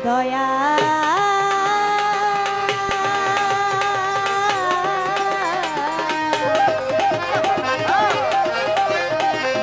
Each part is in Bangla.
দয়া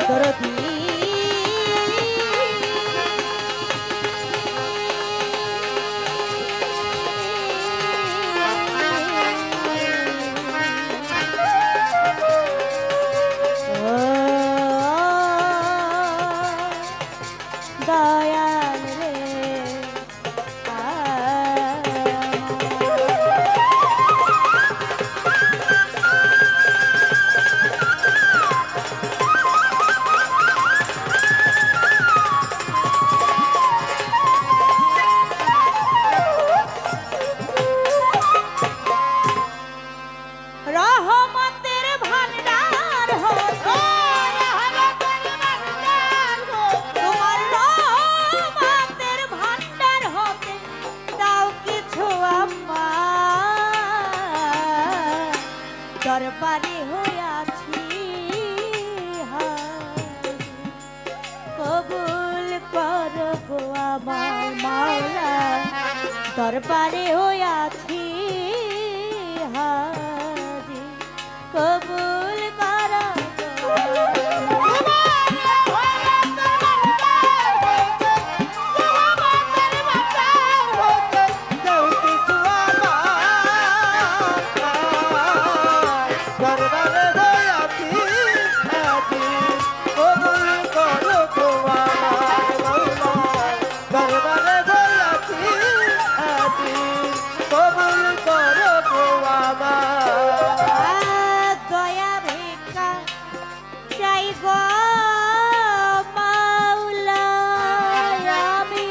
দরদি দয়াল রে রহমতের ভান্ডার হো তোমার রহমতের ভান্ডার হতে দাও কিছু আমার দরবারে হইয়াছি কবুল করো গো আমার মাওলা দরবারে হইয়াছি হাজি কবুল করো দয়া ভিক্ষা চাই গো মাওলা আমি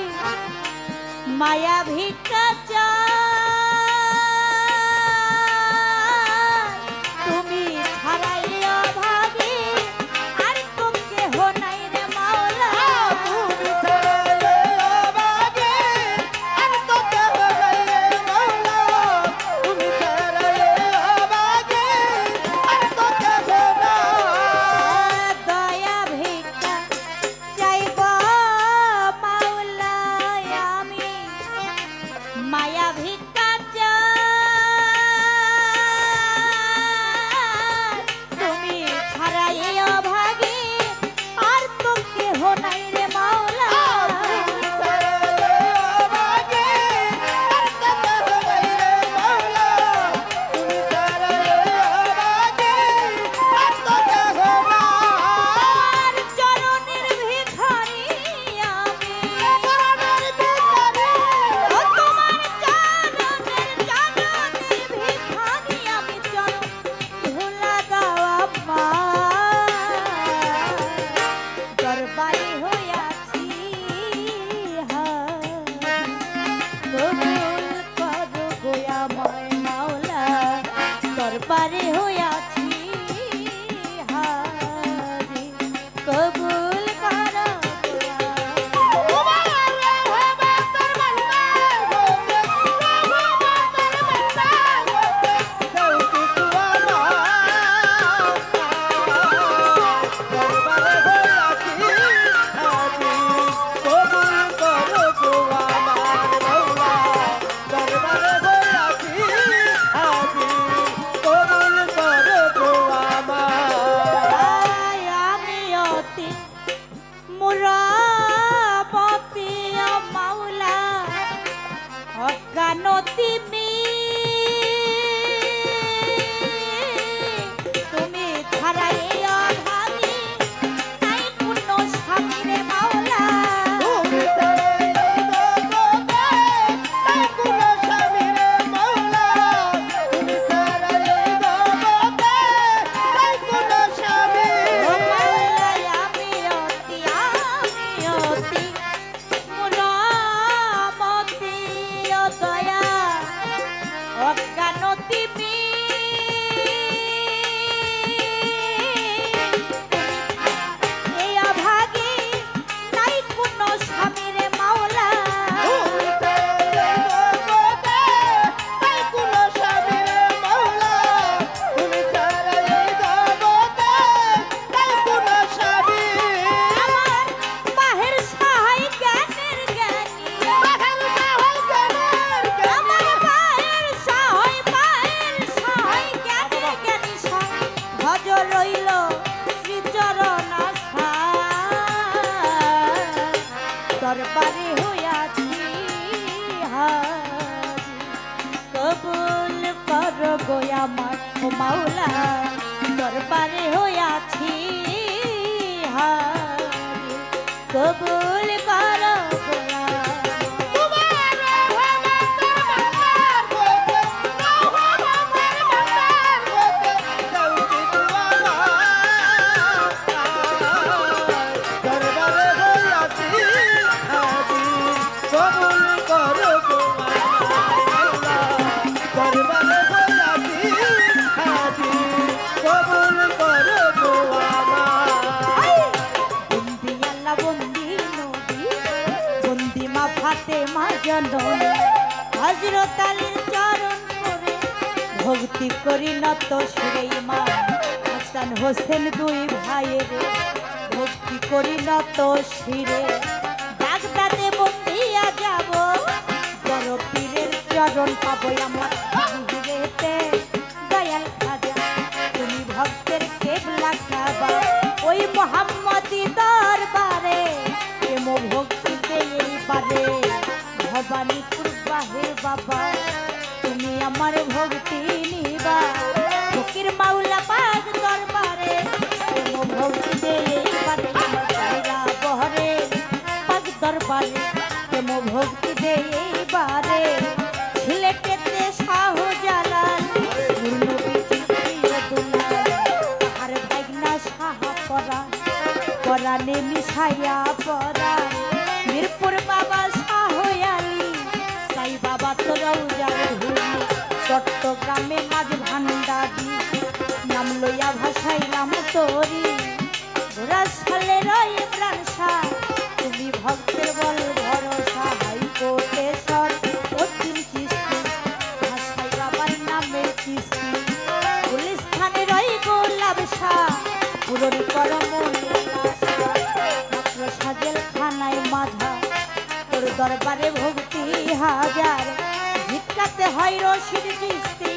মায়া ভিক্ষা চাই তুমি ছাড়াইয়া ভাগি আর তো কেহ নাই রে মাওলা তুমি ছাড়াইয়া ভাগি আর তো কেহ নাই রে মাওলা তুমি ছাড়াইয়া ভাগি আর তো কেহ নাই দয়া ভিক্ষা চাই গো মাওলা আমি মায়া ভিক্ষা চাই তুমি ছাড়াইয়া ভাগি আর তো কেহ নাই রে মাওলা তুমি ছাড়াইয়া ভাগি আর তো কেহ নাই রে মাওলা তুমি ছাড়াইয়া ভাগি আর তো কেহ নাই চরণের ভিখারি আমি চরণের ভিখারি ও তোমার চরণের ভিখারি আমি চরণ ধুলা দাও আমার দরবারে হইয়াছি কবুল করো গো আমার মাওলা দরবারে হইয়াছি হাজি কবুল করো গো আমি অতি মুরাপতি মাওলা অজ্ঞানতি তুমি ছাড়াইয়া ভাগি নাই কোন স্বামী রে মাওলা তুমি ছাড়াইয়া নাই কোন স্বামী রে মাওলা তুমি ছাড়াইয়া নাই কোন স্বামী ও মাওলা আমি অতি মুরামতি ও দয়া গো আমার ও মাওলা দরবারে হইয়াছি হাজির কবুল করো গো হযরত আলীর চরণ পড়ে ভক্তি করি নত সুরে ইমাম হাসান হোসেন দুই ভাইয়ের ভক্তি করি নত শিরে বাগদাদে বন্দিয়া যাব বড় পীরের চরণ পাবো আমার হিরেতে দয়াল খাজা তুমি ভক্তের কেবলা কাবা ওই মোহাম্মদী দরবারে প্রেম ভক্তিতে এইবারে ভবানীপুর বাহের বাবা তুমি আমার ভক্তি নিবা ফকির মাওলা পাক দরবারে প্রেম ভক্তি দে এইবারে আমার বহরে পাক দরবারে প্রেম ভক্তি দে এইবারে সিলেটেতে শাহজালাল নূরনবী প্রিয় দুলাল আর ভাগনা সাহা পরা পরানে মিশাইয়া পরা মিরপুর বাবা বাবা তোরাও যাবে ধুলি চট্টগ্রামে মাঝ ভান্ডারি নাম লইয়া ভাসাইলাম তোরি ঘোড়াশালের ইমরান শাহ তুমি ভক্তের বল ভরসা হাইকোর্টেশ্বর অর্জুন চিস্তি ভাসাই বাবার নামে চিস্তি গুলিস্থানের গোলাপ শাহ পূরণ কর মনের আশা মাত্র সাজেল খানায় মাধা তোর দরবারে ভক্তি হাজার ভিক্ষাতে হয় রশিদ চিস্তি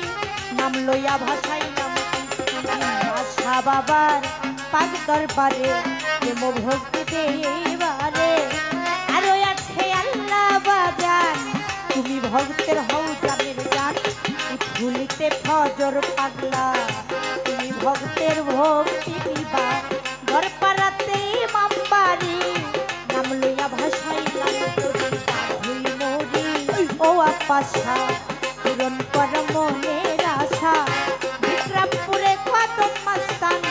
নাম লইয়া ভাসাইলাম আশা বাবার পাক দরবারে প্রেম ভক্তিতে এইবারে আরো আছে আল্লাহ বাজান তুমি ভক্তের হও জানের গান ভুলিতে ফজর পাগলা তুমি ভক্তের ভক্তি দিবা ঘরপাড়াতে মামবাড়ি নাম লইয়া ভাসাইলাম ও আপাশা পূরণ কর মনের আশা বিক্রমপুরে কদম মাস্তান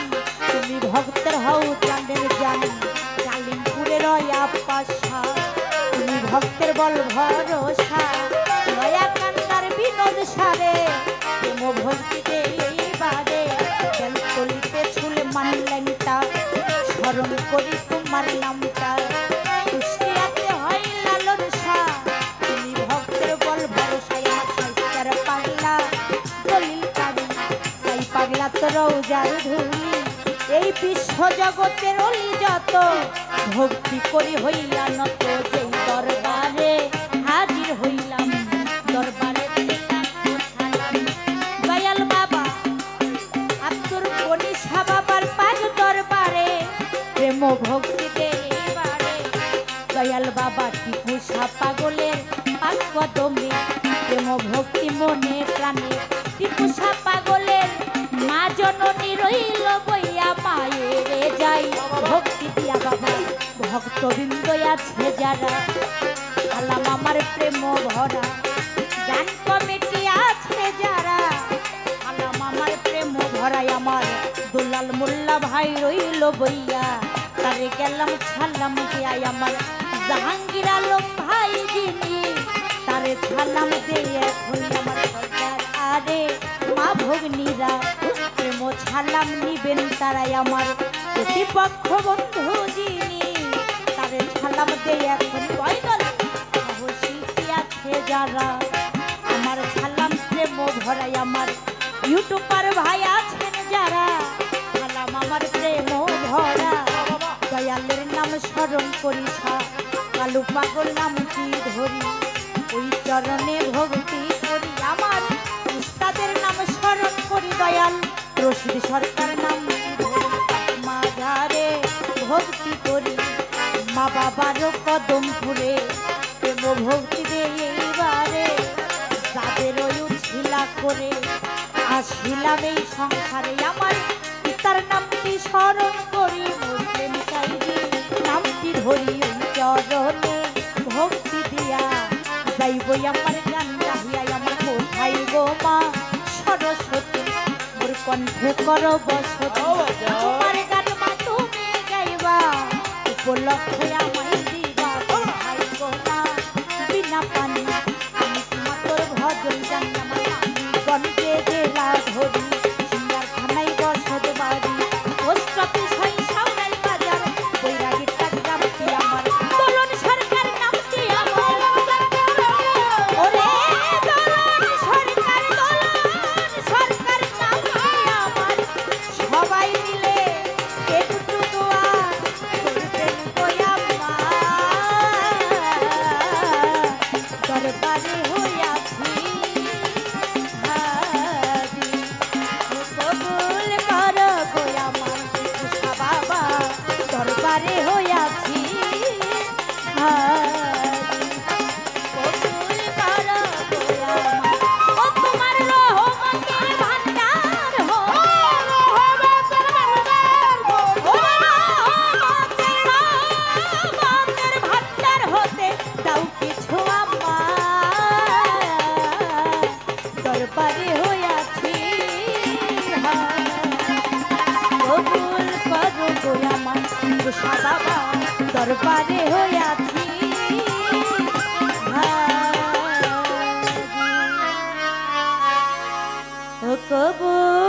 তুমি ভক্তের হও চাঁদের জান জালিমপুরে রয় আপাশা তুমি ভক্তের বল ভরসা নয়া কান্দার বিনোদ সারে প্রেম ভক্তিতে এইবারে বেলতলিতে ছুলে মানলেনটা স্মরণ করি তোমার নামটা কুষ্টিয়াতে হয় লালন শাহ পাগলা তোরাও যার ধুলি এই বিশ্ব জগতের অলি যত ভক্তি করি হইলা নত যেই দরবারে হাজির হইলাম দরবারে দয়াল বাবা আব্দুর গনি শাহ বাবার পাক দরবারে প্রেম ভক্তিতে এইবারে দয়াল বাবা টিপু শাহ পাগলের পাক কদমে প্রেম ভক্তি মনে প্রাণে টিপু শাহ পাগলের মা জননী রইল বইয়া মায়েরে যাই ভক্তি দিয়া বাবা ভক্তবৃন্দ আছে যারা আলাম আমার প্রেম ভরা গান কমিটি আছে যারা আলাম আমার প্রেম ভরাই আমার দুলাল মোল্লা ভাই রইল বইয়া তারে গেলাম ছালাম দিয়াই আমার জাহাঙ্গীর আলম ভাই যিনি তারে ছালাম দিয়ে এখন আমার সরকার আরে মা ভগ্নীরা প্রেম ছালাম নিবেন তারাই আমার প্রতিপক্ষ বন্ধু যিনি তারে ছালাম দিয়ে এখন বয়দল সাহসী আছে যারা আমার ছালাম প্রেম ভরাই আমার ইউটিউবার ভাই আছেন যারা ছালাম আমার প্রেম ভরা দয়ালের নাম স্মরণ করি কালু পাগল নাম কি ধরি ওই চরণে ভক্তি করি আমার উস্তাদের নাম স্মরণ করি দয়াল রশিদ সরকার নাম মাঝারে ভক্তি করি মা বাবার কদম ফুলে প্রেম ভক্তি দে এইবারে যাদের ওই ছিলা করে আসিলাম এই সংসারে আমার পিতার নামটি স্মরণ করি মুসলিম সাইদি নামটি ধরি ওই চরণে ভক্তি দিয়া যাইবই আমার গান গাহিয়া আমার কোথায় গো মা সরস্বতী মোর কণ্ঠে করো বসতি তোমার গান মা তুমি গাইবা উপলক্ষে আমায় দিবা কোথায় গো মা বিনা পানি আমি তোমার তোর ভজন জানি আমার গণকে জেলা ধরি সিঙ্গার খানাই বসত বাড়ি পোস্ট অফিস হয় সাউনাই বাজার বৈরাগীর নামটি আমার দোলন সরকার নামটি আমার ওরে দোলন সরকার নামটি আমার সবাই মিলে একটু দোয়া করবেন গোয়াম্মা দরবারে হইয়াছি দরবারে হইয়াছি কবুল করো গোয়ামার ও তোমার রহমতের ভান্ডার হো রহমতের ভান্ডার হো রহমতের ভান্ডার হতে দাও কিছু আমার দরবারে হইয়াছি কবুল করো গোয়ামার গোসা বাবা দরবারে হইয়াছি ও কবুল